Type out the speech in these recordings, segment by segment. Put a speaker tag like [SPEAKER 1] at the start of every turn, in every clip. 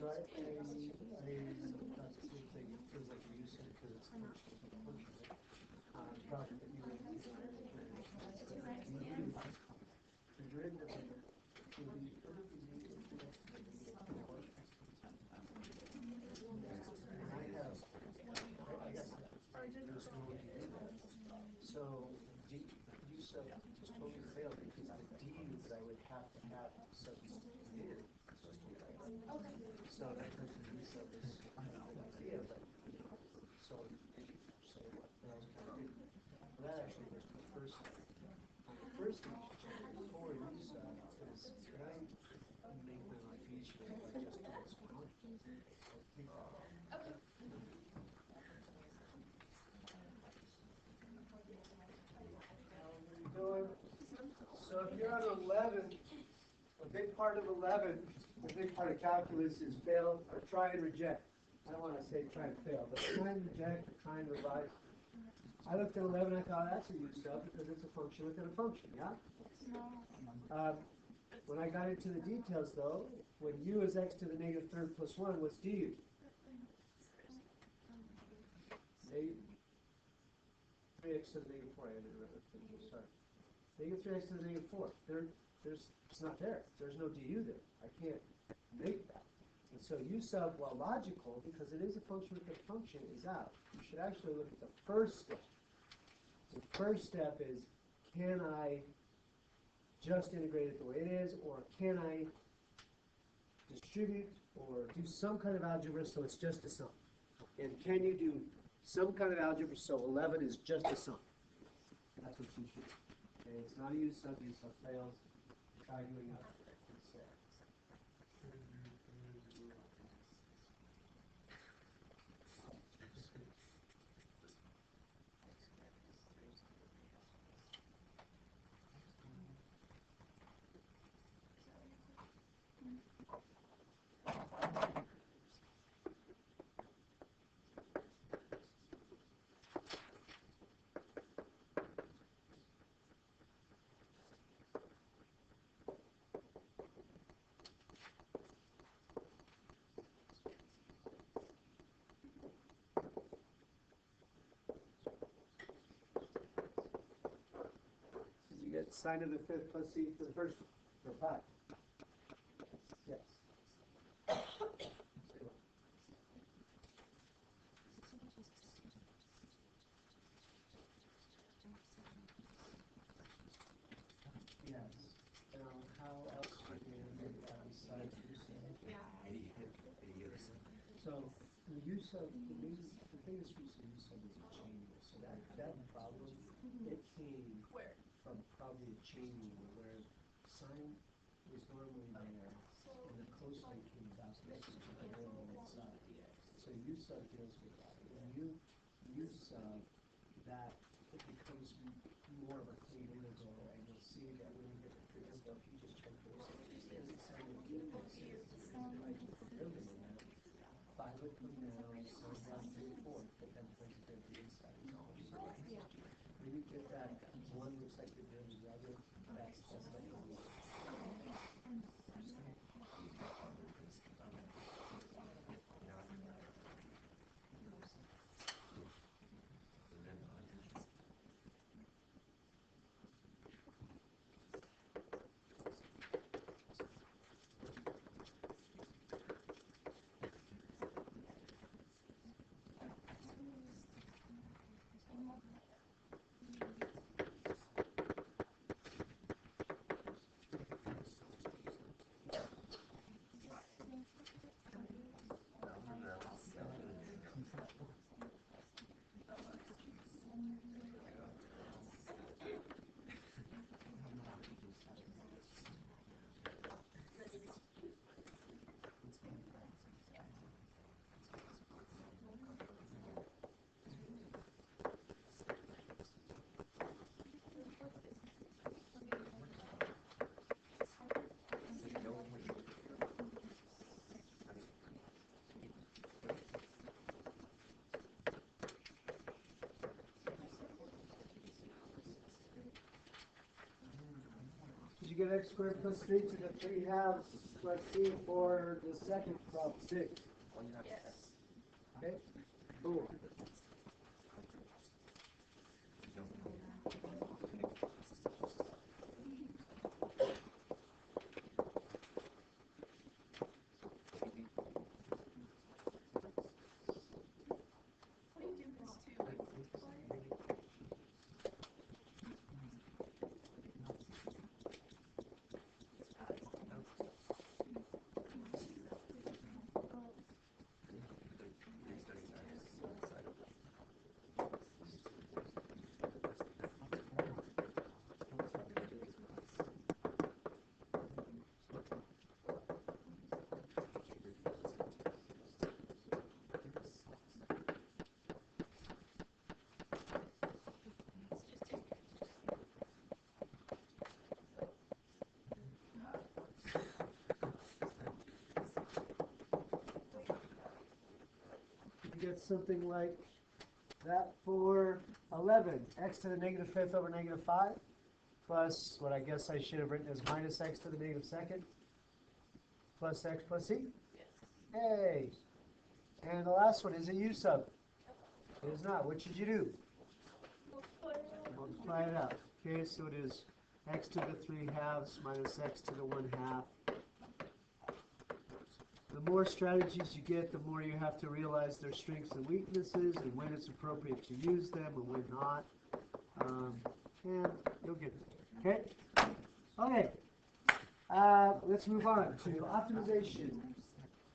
[SPEAKER 1] So I that's the same thing. It feels like you said because it's functional. Probably that you would use because you're in the and I have I guess there's no way to do that. So D you said just totally failed because the D that I would have to have substituted so that person D sub is idea, but so what else can I do? Well, that actually goes to the first thing. First thing before you sub is can I make my life easier by just doing small? What are you doing? So if you're on 11, a big part of 11, a big part of calculus is fail or try and reject. I don't want to say try and fail, but try and reject or try and revise.
[SPEAKER 2] I looked at 11, I thought that's a U sub because it's a function within a function, yeah? When I got into the details though, when U is x to the negative third plus 1, what's du? Negative 3x to the negative 4, I didn't remember, sorry. Negative 3x to the negative 4, it's not there. There's no du there. I can't make that. And so U sub, while logical, because it is a function within a function, is out. You should actually look at the first step. The first step is, can I just integrate it the way it is, or can I distribute or do some kind of algebra so it's just a sum? And can you do some kind of algebra so 11 is just a sum? That's what you should do. Okay, it's not a U sub fails. Try doing that instead. You get sine of the fifth plus c for the first one, for pi. Yes. Yes. Now, how else are you going to get that besides U sub? So, the U sub, the biggest use of U sub is a chain rule. So that problem, it came from probably a chain rule where sine was normally there, and the cosine came about next to the normal inside. So U sub deals with that. When you use sub, that it becomes more of a clean integral, and you'll see that when you get, for example, if you just check this, it doesn't sound like you can see it. Phi would come down, sine down 3/4, but then point to the inside. When you get that, one looks like you're doing the other, that's like a rule. Did you get x squared plus 3 to the 3 halves? Let's see for the second problem, 6.
[SPEAKER 3] Yes.
[SPEAKER 2] Okay? Boom.
[SPEAKER 3] What do you do this to?
[SPEAKER 2] You get something like that for 11, x to the negative fifth over negative 5, plus what I guess I should have written as minus x to the negative second, plus x plus c. Hey! And the last one is a u sub. It is not. What should you do? Multiply it out. Okay, so it is x to the 3 halves minus x to the 1 half. The more strategies you get, the more you have to realize their strengths and weaknesses and when it's appropriate to use them and when not. And you'll get it. Okay? Okay. Let's move on to optimization.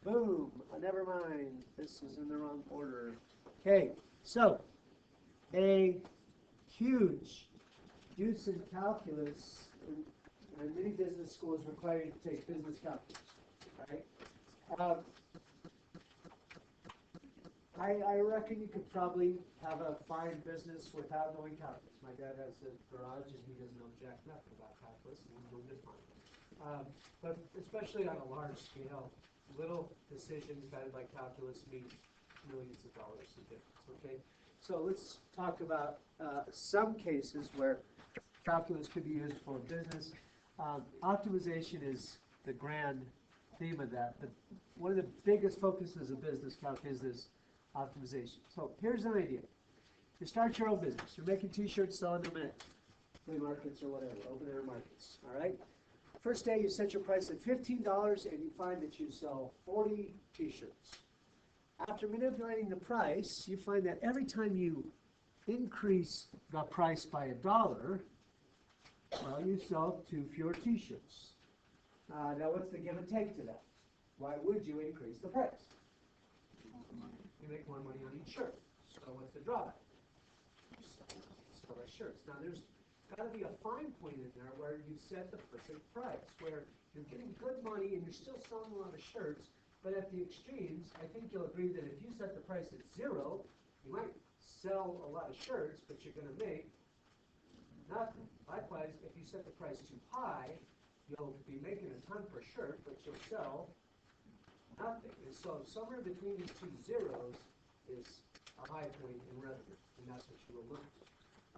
[SPEAKER 2] Boom. Never mind. This is in the wrong order. Okay. So, a huge use in calculus, and many business schools require you to take business calculus, right? I reckon you could probably have a fine business without knowing calculus. My dad has a garage and he doesn't know jack nothing about calculus, and he's doing just fine. But especially on a large scale, little decisions guided by calculus mean millions of dollars in difference, okay? So let's talk about some cases where calculus could be used for business. Optimization is the grand theme of that, but one of the biggest focuses of business calc is this optimization. So here's an idea. You start your own business. You're making t-shirts, selling them at flea markets or whatever, open air markets, all right? First day you set your price at $15 and you find that you sell 40 t-shirts. After manipulating the price, you find that every time you increase the price by $1, well, you sell 2 fewer t-shirts. Now what's the give and take to that? Why would you increase the price? You make more money on each shirt. So what's the drawback? Sell less shirts. Now there's got to be a fine point in there where you set the perfect price, where you're getting good money and you're still selling a lot of shirts, but at the extremes, I think you'll agree that if you set the price at 0, you might sell a lot of shirts, but you're going to make nothing. Likewise, if you set the price too high, you'll be making a ton per shirt, but you'll sell nothing. And so somewhere between these two zeros is a high point in revenue, and that's what you will look for.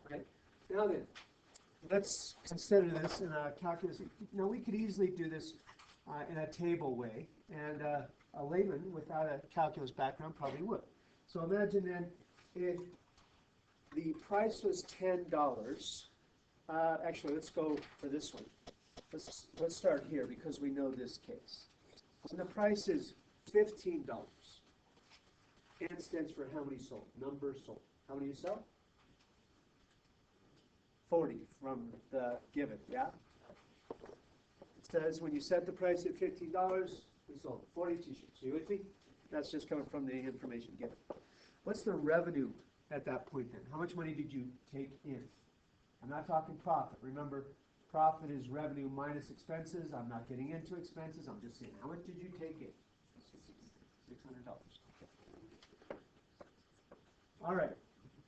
[SPEAKER 2] All right? Now then, let's consider this in a calculus. Now we could easily do this in a table way, and a layman without a calculus background probably would. So imagine then if the price was $10. Actually, let's go for this one. Let's start here because we know this case. And the price is $15. N stands for how many sold? Number sold. How many you sell? 40 from the given, yeah? It says when you set the price at $15, we sold 40 t-shirts. You with me? That's just coming from the information given. What's the revenue at that point then? How much money did you take in? I'm not talking profit. Remember, profit is revenue minus expenses. I'm not getting into expenses. I'm just saying, how much did you take in? $600. All right.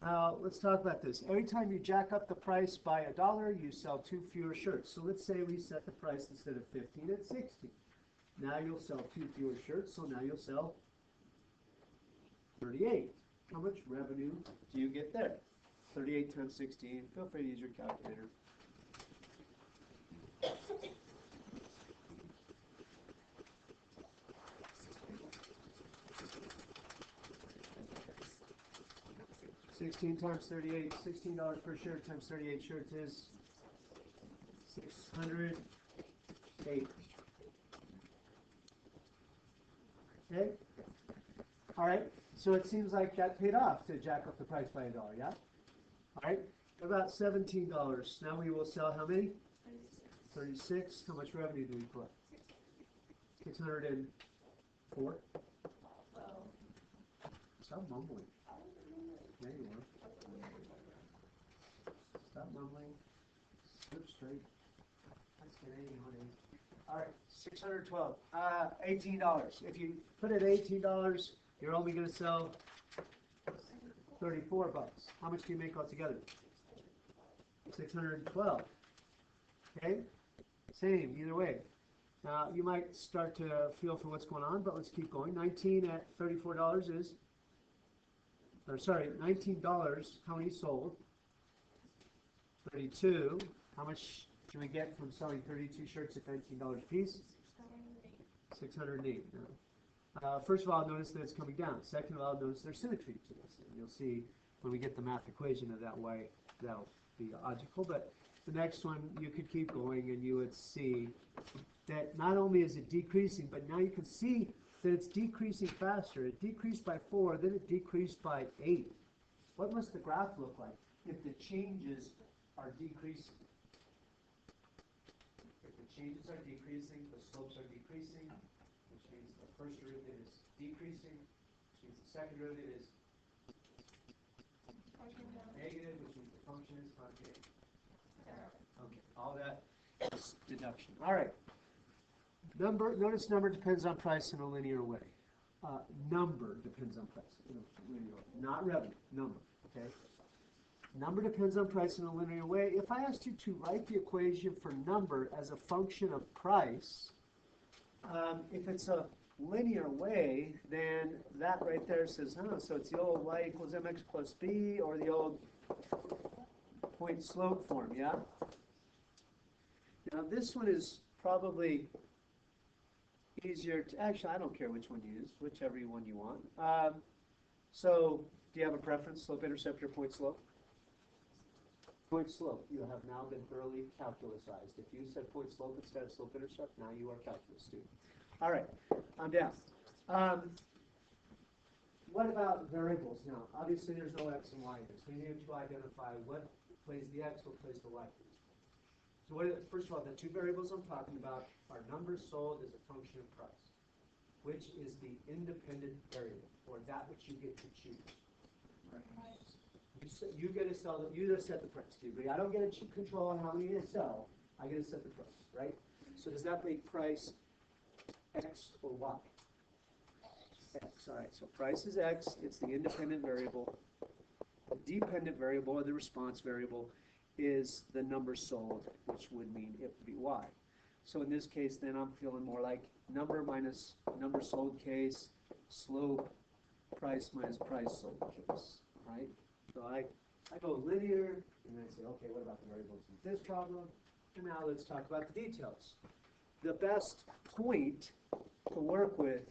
[SPEAKER 2] Now, let's talk about this. Every time you jack up the price by $1, you sell 2 fewer shirts. So let's say we set the price instead of 15 at 16. Now you'll sell 2 fewer shirts, so now you'll sell 38. How much revenue do you get there? 38 times 16. Feel free to use your calculator. $16 times 38, $16 per shirt times 38 shirts is 608. Okay? All right, so it seems like that paid off to jack up the price by $1, yeah? All right, about $17. Now we will sell how many? 36. How much revenue do we collect? 604. Stop mumbling. There you are. Stop mumbling. Slip straight. That's Canadian nowadays. All right, 612. $18. If you put it $18, you're only going to sell 34 bucks. How much do you make altogether? 612. Okay? Same, either way. Now, you might start to feel for what's going on, but let's keep going. 19 at $34 is or sorry, $19, how many sold? 32. How much can we get from selling 32 shirts at $19 a piece? 608. First of all, notice that it's coming down. Second of all, notice there's symmetry to this. And you'll see when we get the math equation of that why that'll be logical. But the next one, you could keep going and you would see that not only is it decreasing, but now you can see that it's decreasing faster. It decreased by 4, then it decreased by 8. What must the graph look like if the changes are decreasing? If the changes are decreasing, the slopes are decreasing, which means the first derivative is decreasing, which means the second derivative is negative, which means the function is concave. Okay, all that is deduction. All right. Notice number depends on price in a linear way. Number depends on price in a linear way, not revenue. Number. Okay. Number depends on price in a linear way. If I asked you to write the equation for number as a function of price, if it's a linear way, then that right there says, so it's the old y equals mx plus b, or the old point slope form, yeah? Now this one is probably easier to, actually I don't care which one you use, whichever one you want. So do you have a preference, slope intercept or point slope? Point slope, you have now been thoroughly calculusized. If you said point slope instead of slope intercept, now you are calculus student. All right, I'm down. What about variables now? Obviously there's no x and y here, so we need to identify what plays the x, what plays the y. So first of all, the two variables I'm talking about are numbers sold as a function of price, which is the independent variable, or that which you get to choose. Right. You get to sell, you just set the price. Do you agree? I don't get to control on how many to sell. I get to set the price, right? So does that make price x or y? X. All right. So price is x. It's the independent variable. The dependent variable, or the response variable, is the number sold, which would mean it would be y. So in this case, then I'm feeling more like number minus number sold case, slope, price minus price sold case, right? So I go linear, and then I say, okay, what about the variables in this problem? And now let's talk about the details. The best point to work with,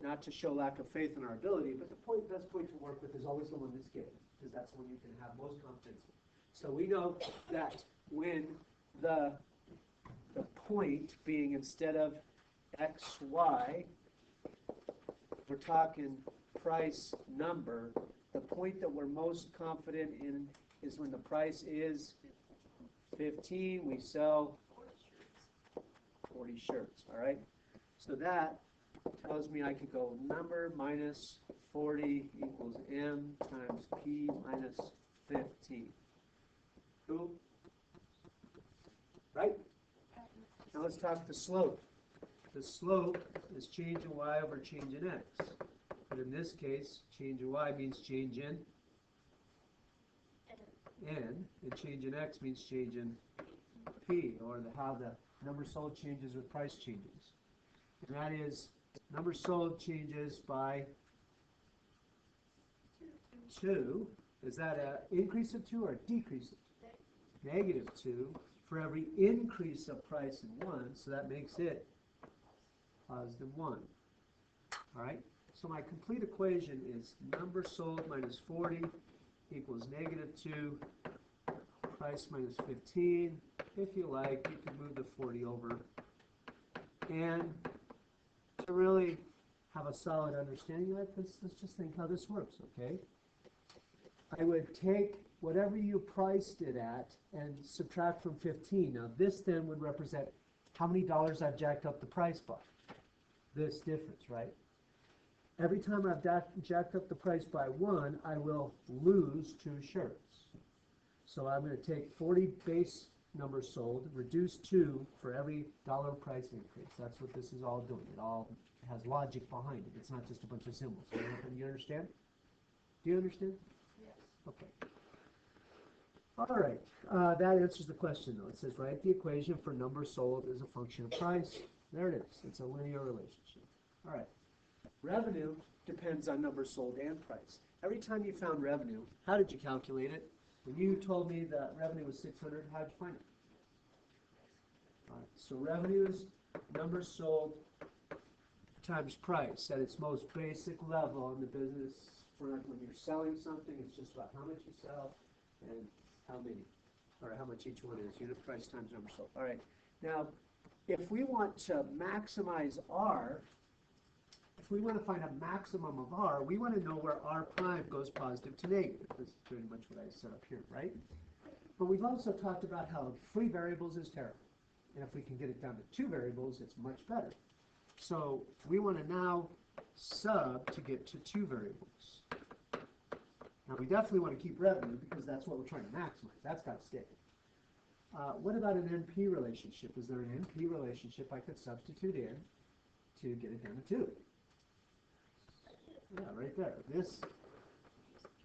[SPEAKER 2] not to show lack of faith in our ability, but the best point to work with is always the one that's given, because that's the one you can have most confidence in. So we know that when the point being instead of x, y, we're talking price number, the point that we're most confident in is when the price is 15, we sell 40 shirts, all right? So that tells me I could go number minus 40 equals m times p minus 15. Cool? Right? Now let's talk the slope. The slope is change in y over change in x. But in this case, change in y means change in n, and change in x means change in p, or how the number sold changes with price changes. And that is, number sold changes by 2. Is that an increase of 2 or a decrease of 2? Negative 2 for every increase of price in 1, so that makes it positive 1. All right? So my complete equation is number sold minus 40 equals negative 2, price minus 15. If you like, you can move the 40 over. And to really have a solid understanding of it, let's just think how this works, okay? I would take whatever you priced it at and subtract from 15. Now this then would represent how many dollars I've jacked up the price by. This difference, right? Every time I've jacked up the price by 1, I will lose 2 shirts. So I'm going to take 40 base numbers sold, reduce 2 for every dollar price increase. That's what this is all doing. It all has logic behind it. It's not just a bunch of symbols. You understand? Do you understand?
[SPEAKER 3] Yes.
[SPEAKER 2] Okay. All right. That answers the question, though. It says write the equation for number sold as a function of price. There it is. It's a linear relationship. All right. Revenue depends on numbers sold and price. Every time you found revenue, how did you calculate it? When you told me that revenue was 600, how'd you find it? All right, so revenue is numbers sold times price at its most basic level in the business. When you're selling something, it's just about how much you sell and how many, or how much each one is. Unit price times number sold. All right. Now, if we want to maximize R, if we want to find a maximum of R, we want to know where R prime goes positive to negative. This is pretty much what I set up here, right? But we've also talked about how three variables is terrible. And if we can get it down to two variables, it's much better. So we want to now sub to get to two variables. Now we definitely want to keep revenue because that's what we're trying to maximize. That's got to stay. What about an NP relationship? Is there an NP relationship I could substitute in to get it down to 2? Yeah, right there. This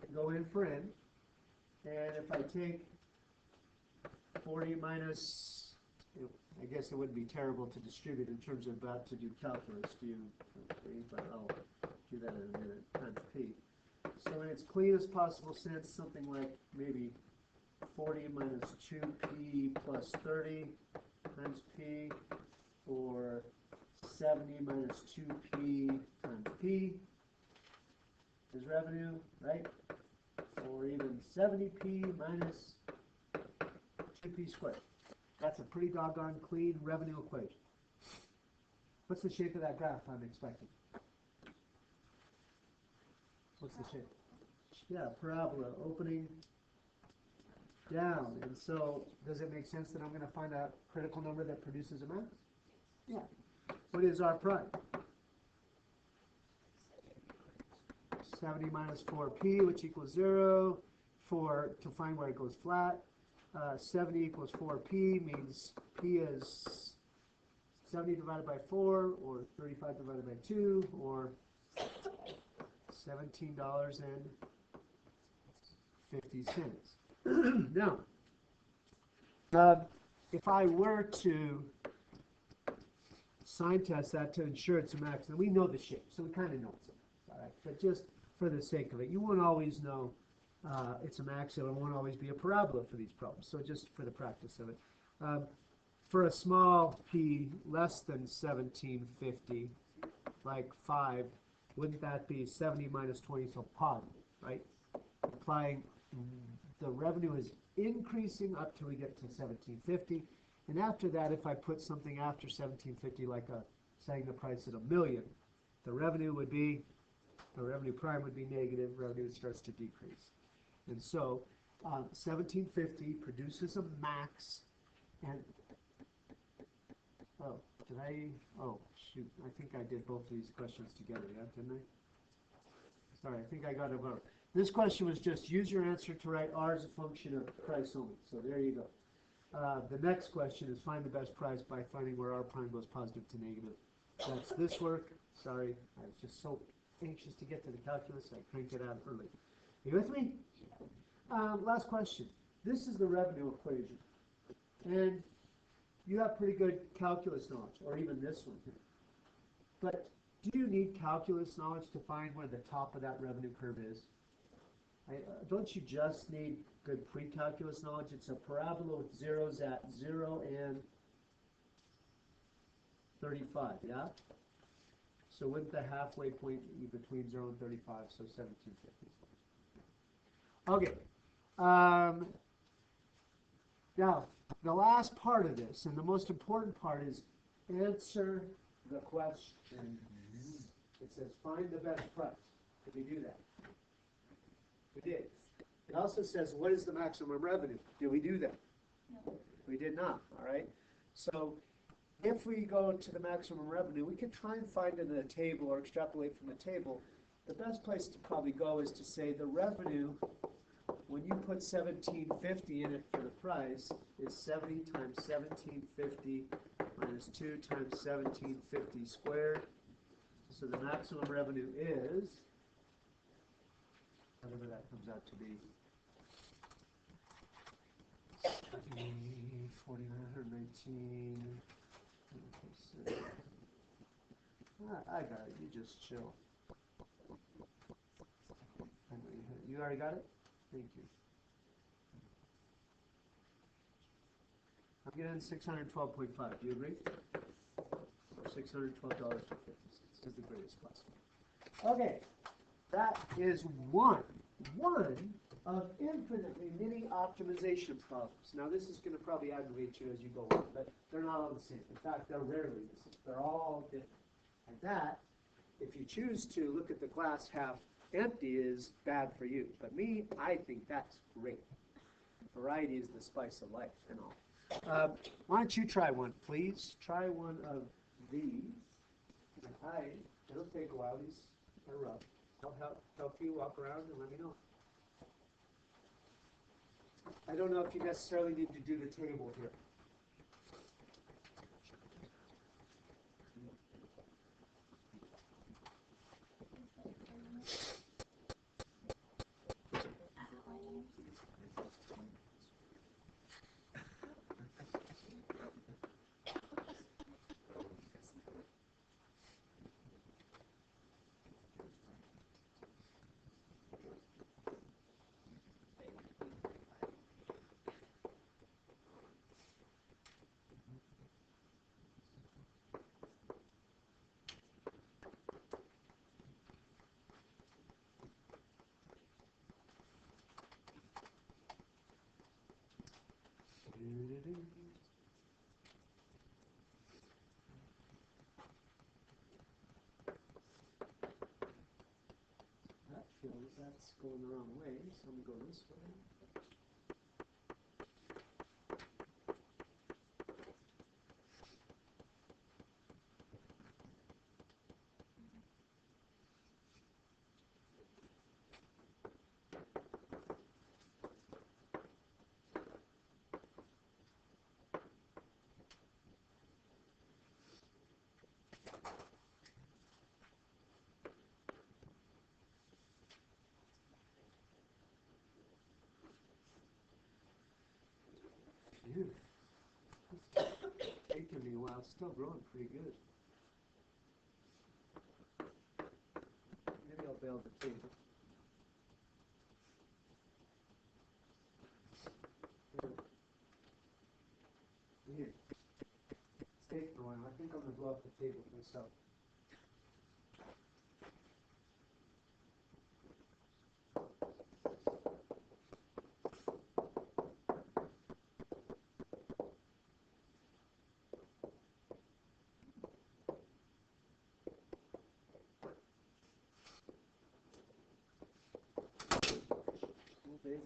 [SPEAKER 2] can go in for N. And if I take 40 minus, I guess it wouldn't be terrible to distribute in terms of about to do calculus, but I'll do that in a minute, times P. So in its cleanest possible sense, something like maybe 40 minus 2P plus 30 times P, or 70 minus 2P times P is revenue, right? Or even 70P minus 2P squared. That's a pretty doggone clean revenue equation. What's the shape of that graph I'm expecting? What's the shape? Yeah, parabola, opening down. And so, does it make sense that I'm going to find a critical number that produces a max? Yeah. What is R prime? 70 minus 4P, which equals 0. To find where it goes flat. 70 equals 4P means P is 70 divided by 4, or 35 divided by 2, or $17.50. Now, if I were to sign test that to ensure it's a max, and we know the shape, so we kind of know it's a max, all right? But just for the sake of it, you won't always know it's a max, it won't always be a parabola for these problems, so just for the practice of it. For a small p less than 1750, like 5, wouldn't that be 70 minus 20, so positive, right? Implying the revenue is increasing up till we get to 1750, and after that, if I put something after 1750, like saying the price at $1 million, the revenue prime would be negative, revenue starts to decrease. And so 1750 produces a max, and shoot, I think I did both of these questions together, yeah, didn't I? Sorry, I think I got it wrong. This question was just use your answer to write R as a function of price only, so there you go. The next question is find the best price by finding where R prime goes positive to negative. That's this work. Sorry, I was just so anxious to get to the calculus, I cranked it out early. Are you with me? Last question. This is the revenue equation. And you have pretty good calculus knowledge, or even this one here. But do you need calculus knowledge to find where the top of that revenue curve is? Don't you just need good pre-calculus knowledge? It's a parabola with zeros at 0 and 35, yeah? So wouldn't the halfway point be between 0 and 35, so 1750? Okay. Now, the last part of this, and the most important part, is answer the question. It says find the best price. Did we do that? We did. It also says what is the maximum revenue? Did we do that?
[SPEAKER 3] No.
[SPEAKER 2] We did not, all right? So if we go to the maximum revenue, we can try and find it in a table or extrapolate from the table. The best place to probably go is to say the revenue, when you put 1750 in it for the price, is 70 times 1750 minus 2 times 1750 squared. So the maximum revenue is, whatever that comes out to be, 4919, I got it, you just chill. I know you already got it? Thank you. I'm getting $612.5, do you agree? $612.50 is the greatest possible. Okay, that is one of infinitely many optimization problems. Now this is going to probably aggravate you as you go on, but they're not all the same. In fact, they're rarely the same. They're all different. And that, if you choose to look at the glass half empty, is bad for you. But me, I think that's great. Variety is the spice of life and all. Why don't you try one, please? Try one of these. It'll take a while. These are rough. I'll help you walk around and let me know. I don't know if you necessarily need to do the table here. That feels that's going the wrong way, so I'm going to go this way. Phew. It's taking me a while. It's still growing pretty good. Maybe I'll bail the table. Here. It's taking a while. I think I'm going to blow up the table myself. Oh, baby.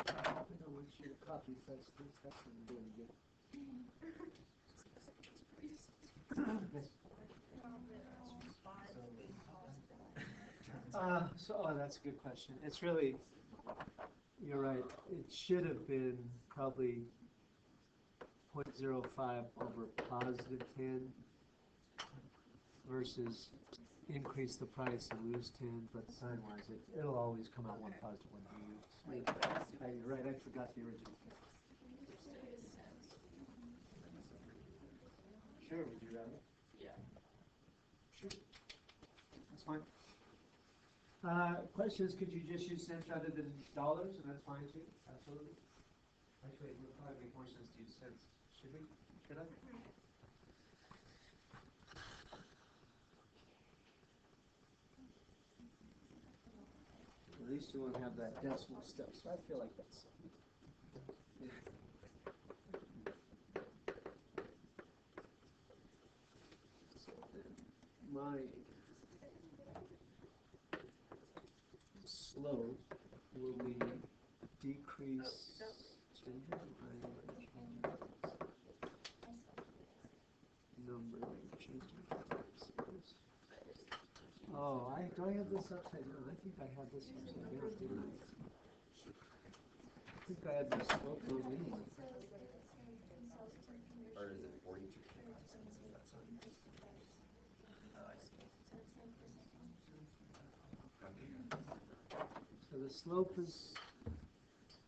[SPEAKER 2] I don't want you to copy such things. That's what I'm doing again. That's a good question. It's really, you're right. It should have been probably 0.05 over positive 10 versus increase the price and lose 10, but sign-wise, it'll always come out one positive, one negative. You're right, I forgot the original. Sure, would you rather?
[SPEAKER 3] Yeah.
[SPEAKER 2] Sure. Question is, could you just use cents rather than dollars, and that's fine too, absolutely. Actually, it would probably make more sense to use cents, should we, should I? At least you won't have that decimal stuff, so I feel like that's. My slope will be decrease number changing. Oh, do I have this upside down? I think I had this upside down, didn't I? I think I had this slope wrong anyway.
[SPEAKER 4] Or is it 42?
[SPEAKER 2] So the slope is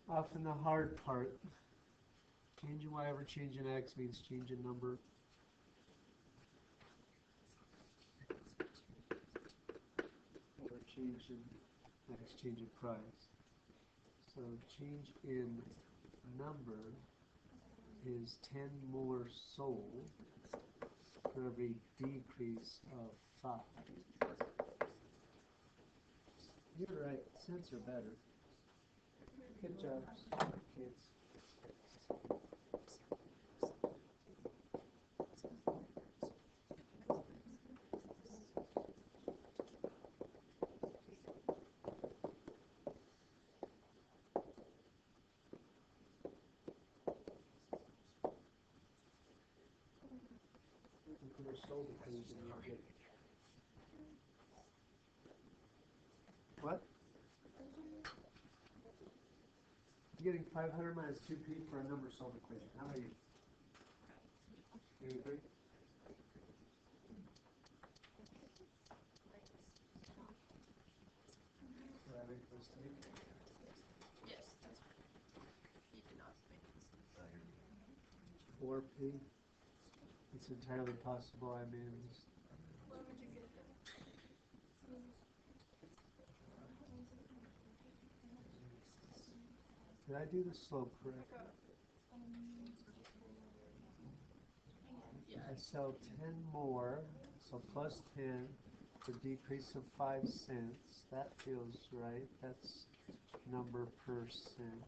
[SPEAKER 2] often the hard part. Changing whatever changing x means changing number. Or changing x, changing price. So change in number is 10 more sold for every decrease of 5. You're right, cents are better. Good job, kids. What? You're getting 500 minus 2p for a number sold equation. How about you? You agree? Did I make a mistake?
[SPEAKER 3] Yes, that's right. You did not make it.
[SPEAKER 2] 4p. It's entirely possible I made a mistake.
[SPEAKER 3] What would you get then?
[SPEAKER 2] Did I do the slope correct?
[SPEAKER 3] Yeah.
[SPEAKER 2] I sell 10 more, so plus 10, for decrease of 5 cents. That feels right. That's number per cent.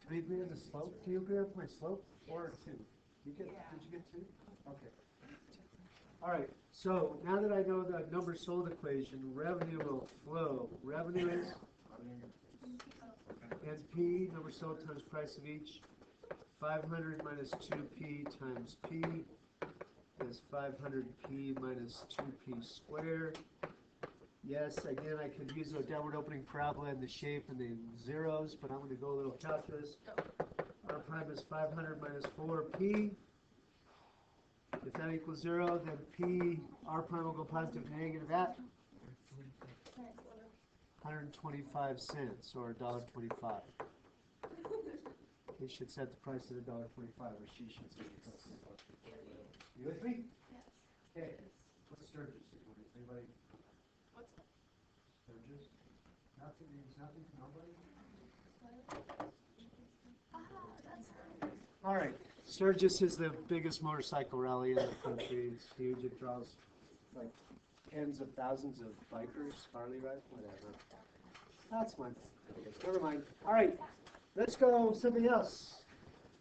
[SPEAKER 2] Do we agree on the slope? Do you agree with my slope? Or 2? Did you get 2? Okay. All right, so now that I know the number sold equation, revenue will flow. Revenue is NP, number sold times price of each. 500 minus 2p times p is 500p minus 2p squared. Yes, again, I could use a downward opening parabola in the shape and the zeros, but I'm going to go a little calculus. R prime is 500 minus 4p. If that equals 0, then p, r prime will go positive to negative at 125 cents, or $1.25. He should set the price at $1.25, or she should set the price at $1.25. You with me?
[SPEAKER 3] Yes.
[SPEAKER 2] Okay. What's Sturgis? Anybody?
[SPEAKER 3] What's that?
[SPEAKER 2] Sturgis? Nothing means nothing to nobody?
[SPEAKER 3] That's
[SPEAKER 2] All right. Sturgis is the biggest motorcycle rally in the country. It's huge. It draws like tens of thousands of bikers, Harley ride, whatever. That's my never mind. All right, let's go something else.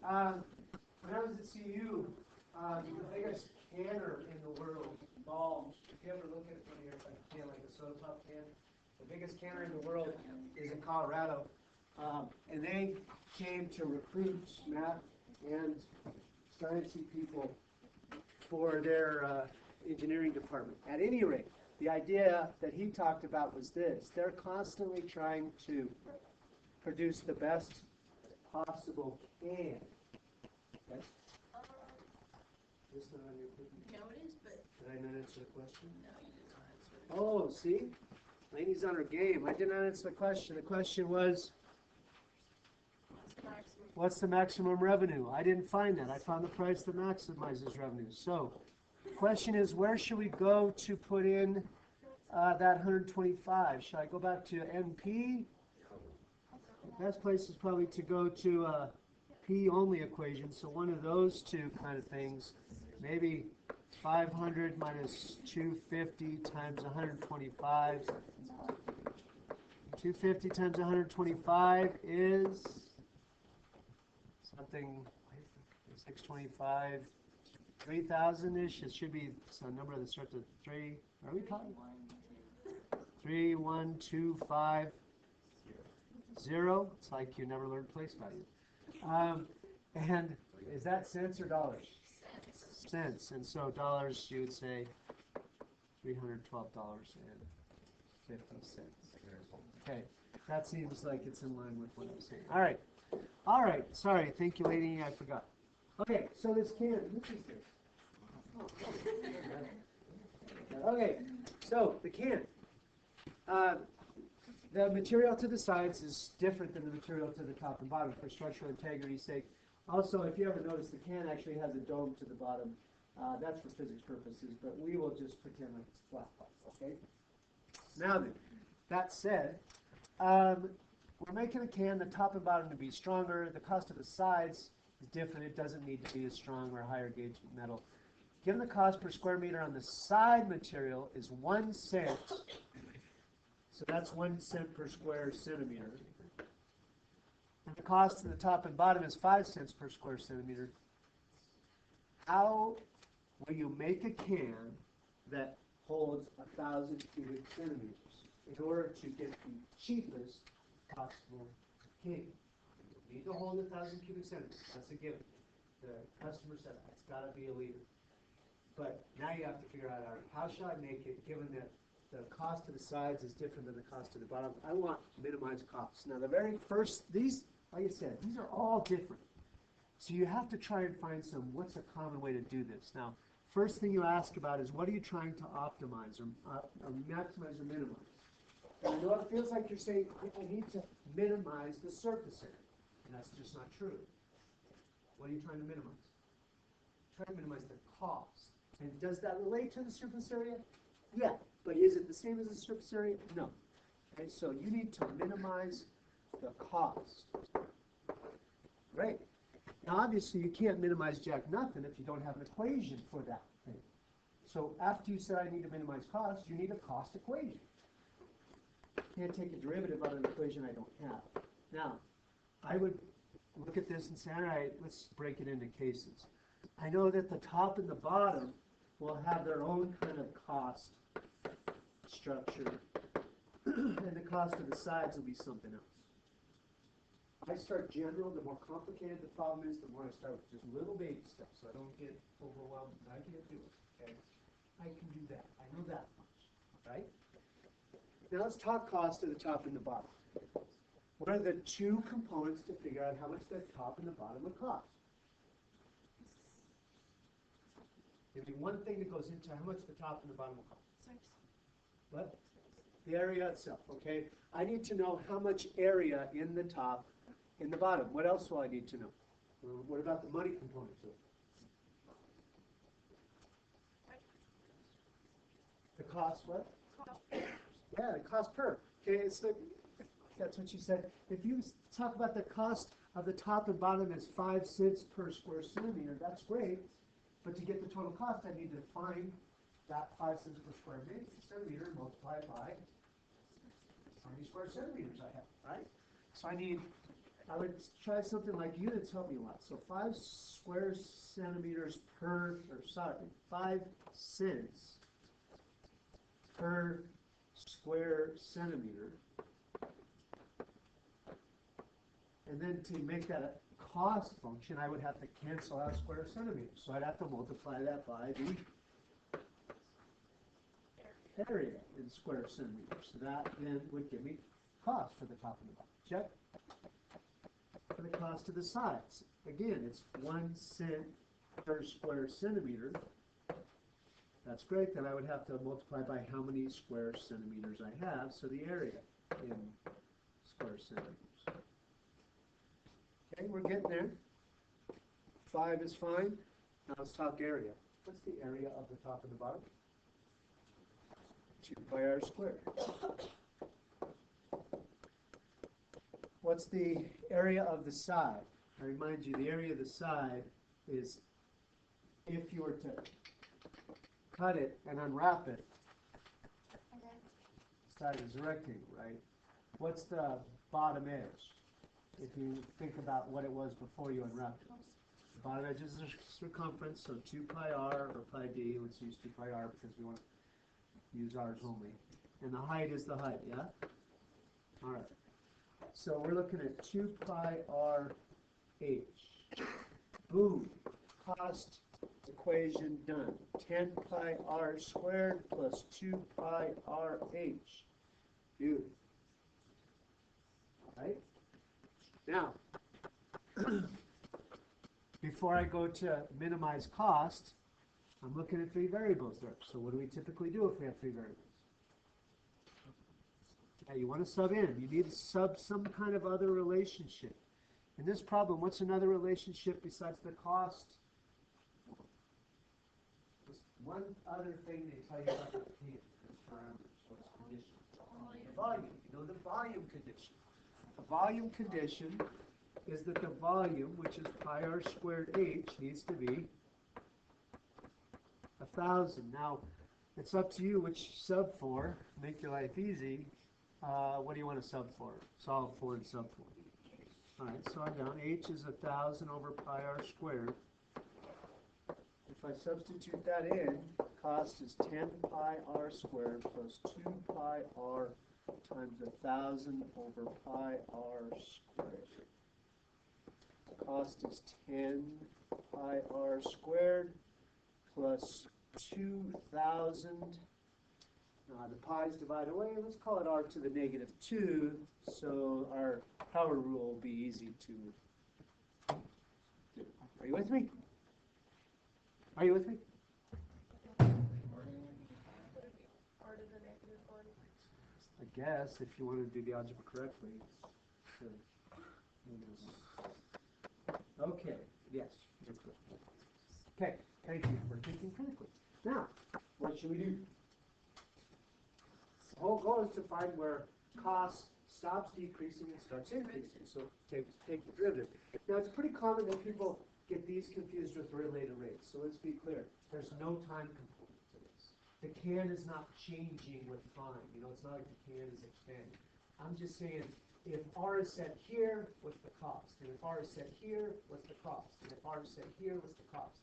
[SPEAKER 2] When I was at CU, the biggest canner in the world, bulbs. If you ever look at one of your can, like a soda pop can, the biggest canner in the world is in Colorado, and they came to recruit math and sciencey people for their engineering department. At any rate, the idea that he talked about was this: they're constantly trying to produce the best possible can. Okay? This not on your cookie?
[SPEAKER 3] no, it is, but
[SPEAKER 2] Did I not answer the question?
[SPEAKER 3] no, you did not answer.
[SPEAKER 2] Oh, see? Lainey's on her game. I did not answer the question. The question was, what's the maximum revenue? I didn't find that. I found the price that maximizes revenue. So, question is, where should we go to put in that 125? Should I go back to NP? The best place is probably to go to P only equation, so one of those two kind of things. Maybe 500 minus 250 times 125. 250 times 125 is something 625, 3,000-ish. It should be some number that starts with 3. Are we talking? 3, 1, 2, 5, 0. It's like you never learned place value. And is that cents or dollars? Cents. And so dollars, you would say $312.50. Okay, that seems like it's in line with what I'm saying. All right. Sorry. Thank you, lady. I forgot. Okay, so this can. This is this. Okay, so the can. The material to the sides is different than the material to the top and bottom for structural integrity's sake. Also, if you ever notice, the can actually has a dome to the bottom. That's for physics purposes, but we will just pretend like it's flat, okay? Now then, that said, we're making a can, the top and bottom to be stronger. The cost of the sides is different. It doesn't need to be as strong or higher gauge metal. Given the cost per square meter on the side material is 1 cent, so that's 1 cent per square centimeter. And the cost of the top and bottom is 5 cents per square centimeter. How will you make a can that holds 1,000 cubic centimeters in order to get the cheapest possible can? You need to hold 1,000 cubic centimeters. That's a given. The customer said it's got to be a liter. But now you have to figure out, how shall I make it, given that the cost of the sides is different than the cost of the bottom? I want minimized costs. Now the very first, these, like I said, these are all different. So you have to try and find what's a common way to do this. Now, first thing you ask about is, what are you trying to optimize or maximize or minimize? And I know it feels like you're saying, I need to minimize the surface area. And that's just not true. What are you trying to minimize? Try to minimize the cost. And does that relate to the surface area? Yeah. But is it the same as the surface area? No. Okay, so you need to minimize the cost. Great. Now, obviously, you can't minimize jack nothing if you don't have an equation for that thing. So after you said I need to minimize cost, you need a cost equation. You can't take a derivative out of an equation I don't have. Now, I would look at this and say, all right, let's break it into cases. I know that the top and the bottom will have their own kind of cost structure, and the cost of the sides will be something else. I start general, the more complicated the problem is, the more I start with just little baby steps, so I don't get overwhelmed. I can't do it, okay? I can do that. I know that much, right? Now let's talk cost of the top and the bottom. What are the two components to figure out how much the top and the bottom would cost? Give me one thing that goes into how much the top and the bottom will cost. What? The area itself, okay? I need to know how much area in the top, in the bottom. What else will I need to know? What about the money component to it? The cost what? Yeah, the cost per. Okay, it's the, that's what you said. If you talk about the cost of the top and bottom as 5 cents per square centimeter, that's great. But to get the total cost, I need to find that 5 cents per square centimeter and multiply it by how many square centimeters I have, right? So I would try something like units help me a lot. So 5 square centimeters per, 5 cents per square centimeter. And then to make that a cost function, I would have to cancel out square centimeters. So I'd have to multiply that by the area in square centimeters. So that then would give me cost for the top and the bottom. Check. For the cost of the sides. Again, it's 1 cent per square centimeter. That's great. Then I would have to multiply by how many square centimeters I have. So the area in square centimeters. Okay, we're getting there. 5 is fine. Now let's talk area. What's the area of the top and the bottom? 2 pi r squared. What's the area of the side? I remind you, the area of the side is, if you were to cut it and unwrap it, side is a rectangle, right? What's the bottom edge? If you think about what it was before you unwrapped it. The bottom edge is the circumference, so 2 pi r or pi d. Let's use 2 pi r because we want to use r's only. And the height is the height, yeah? All right. So we're looking at 2 pi r h. Boom. Cost equation done. 10 pi r squared plus 2 pi r h. Beautiful. Right? Now, before I go to minimize cost, I'm looking at 3 variables there. So what do we typically do if we have 3 variables? Yeah, you want to sub in. You need to sub some kind of other relationship. In this problem, what's another relationship besides the cost? There's one other thing they tell you about the parameters, what's condition. The volume. You know the volume condition. The volume condition is that the volume, which is pi r squared h, needs to be 1,000. Now, it's up to you which sub for. Make your life easy. What do you want to sub for? Solve for and sub for. All right, so I'm down. H is 1,000 over pi r squared. If I substitute that in, cost is 10 pi r squared plus 2 pi r times 1,000 over pi r squared. Cost is 10 pi r squared plus 2,000. The pi's divide away. Let's call it r to the negative 2, so our power rule will be easy to do. Are you with me? Are you with me? I guess, if you want to do the algebra correctly. Okay, yes, you're correct. Okay, thank you for thinking critically. Now, what should we do? The whole goal is to find where cost stops decreasing and starts increasing. So take the derivative. Now, it's pretty common that people get these confused with related rates. So let's be clear. There's no time component to this. The can is not changing with time. You know, it's not like the can is expanding. I'm just saying, if R is set here, what's the cost? And if R is set here, what's the cost? And if R is set here, what's the cost?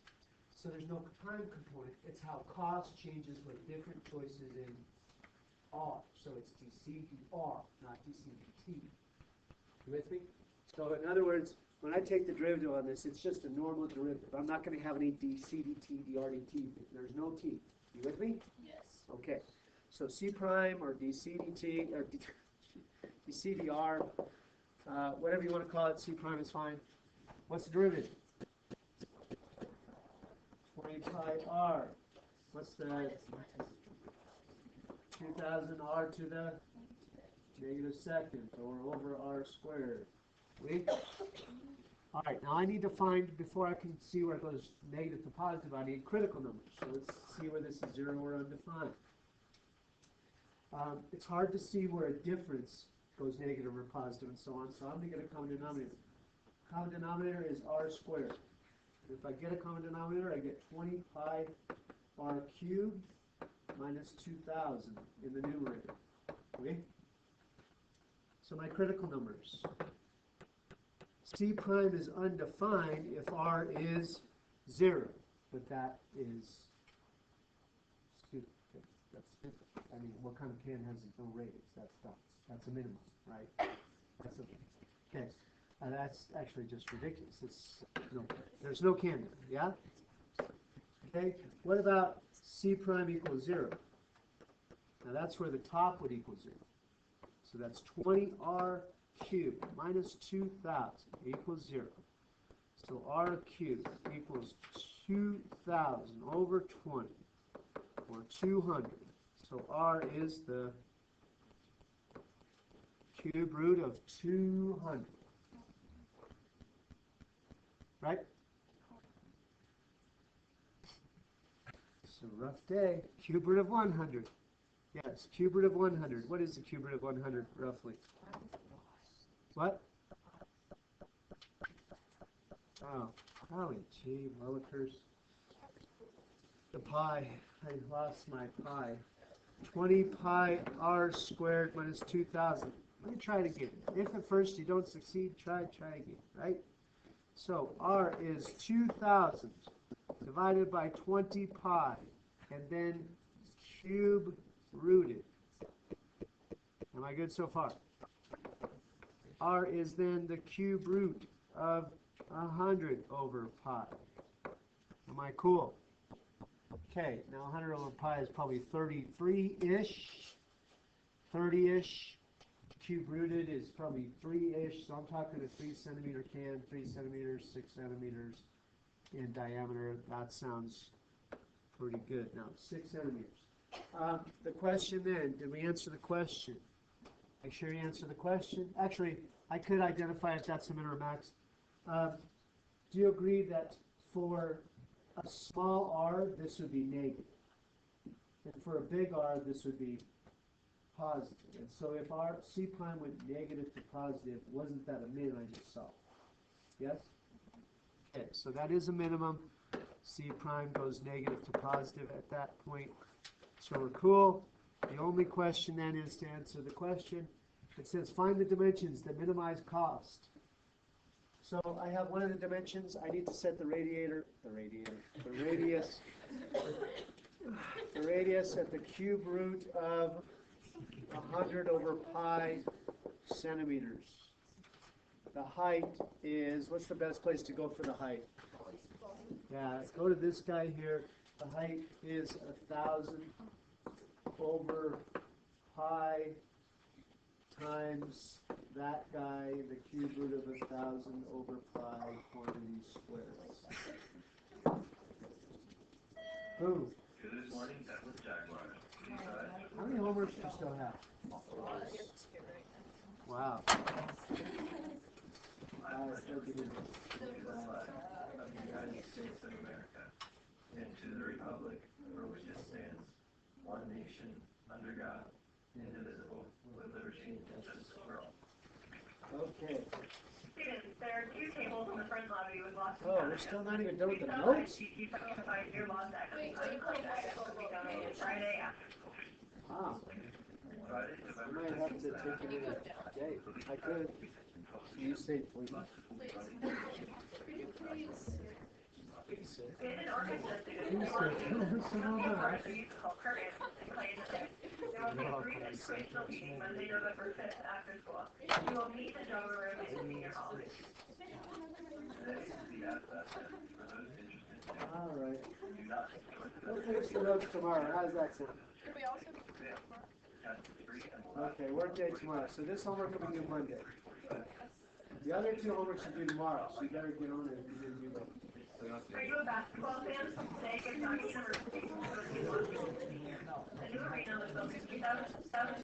[SPEAKER 2] So there's no time component. It's how cost changes with different choices in R. So it's dCdR, not dCdt. You with me? So in other words, when I take the derivative on this, it's just a normal derivative. I'm not going to have any dCdt, drdt. There's no t. You with me?
[SPEAKER 3] Yes.
[SPEAKER 2] Okay. So C prime or dCdt or dCdR, whatever you want to call it, C prime is fine. What's the derivative? 20 pi r. What's the 2,000 r to the negative second, or over r squared. We? All right, now I need to find, before I can see where it goes negative to positive, I need critical numbers. So let's see where this is 0 or undefined. It's hard to see where a difference goes negative or positive and so on, so I'm going to get a common denominator. Common denominator is r squared. If I get a common denominator, I get 20 pi r cubed minus 2,000 in the numerator. Okay? So my critical numbers. C prime is undefined if r is 0, but that is stupid. That's stupid. I mean, what kind of can has no ratings? That's dumb. That's a minimum, right? That's a, okay. That's actually just ridiculous. It's, no, there's no can there, yeah? Okay, what about C prime equals 0? Now that's where the top would equal 0. So that's 20r cubed minus 2,000 equals 0. So r cubed equals 2,000 over 20, or 200. So r is the cube root of 200. Right? It's a rough day. Cube root of 100. Yes, cube root of 100. What is the cube root of 100 roughly? What? Oh, golly gee, willikers. The pi. I lost my pi. 20 pi r squared minus 2,000. Let me try it again. If at first you don't succeed, try again, right? So r is 2,000 divided by 20 pi, and then cube rooted. Am I good so far? R is then the cube root of 100 over pi. Am I cool? Okay, now 100 over pi is probably 33-ish, 30-ish. Cube rooted is probably 3-ish, so I'm talking a 3 centimeter can, 3 centimeters, 6 centimeters in diameter. That sounds pretty good. Now, 6 centimeters. The question then, did we answer the question? Make sure you answer the question. Actually, I could identify if that's a min or a max. Do you agree that for a small r, this would be negative? And for a big R, this would be positive. And so if our C prime went negative to positive, wasn't that a min I just saw? Yes? Okay, so that is a minimum. C prime goes negative to positive at that point. So we're cool. The only question then is to answer the question. It says find the dimensions that minimize cost. So I have one of the dimensions. I need to set the radius at the cube root of 100 over pi centimeters. The height is, what's the best place to go for the height? Yeah, go to this guy here. The height is 1,000 over pi times that guy, the cube root of 1,000 over pi quantity squared. Boom. How many homeworks do you still have? Wow.
[SPEAKER 4] United States of America, and to the republic for which it stands, one nation, under God, indivisible, with liberty and justice for all.
[SPEAKER 2] Okay.
[SPEAKER 5] Students, there are 2 tables in the front lobby with lots of
[SPEAKER 2] Oh, we're still not even done with the notes?
[SPEAKER 5] You specified your lost access time contact will be donated Friday after school.
[SPEAKER 2] Ah. I might have to take it in a day. I could. You say please.
[SPEAKER 5] In an orchestra, students who want to part the musical current and play the there will be 3 inspirational meetings Monday, November 5th after school. You will meet in the drama room in the senior hall.
[SPEAKER 2] All right. We'll finish the notes tomorrow. How does that sound?
[SPEAKER 3] Could we also do
[SPEAKER 2] Okay, work day tomorrow. So this homework will be due Monday. The other 2 homeworks you do tomorrow, so you better get on it if you didn't do them.
[SPEAKER 5] Are you a basketball fan? Today, Kentucky University will host the new arena with over 3,000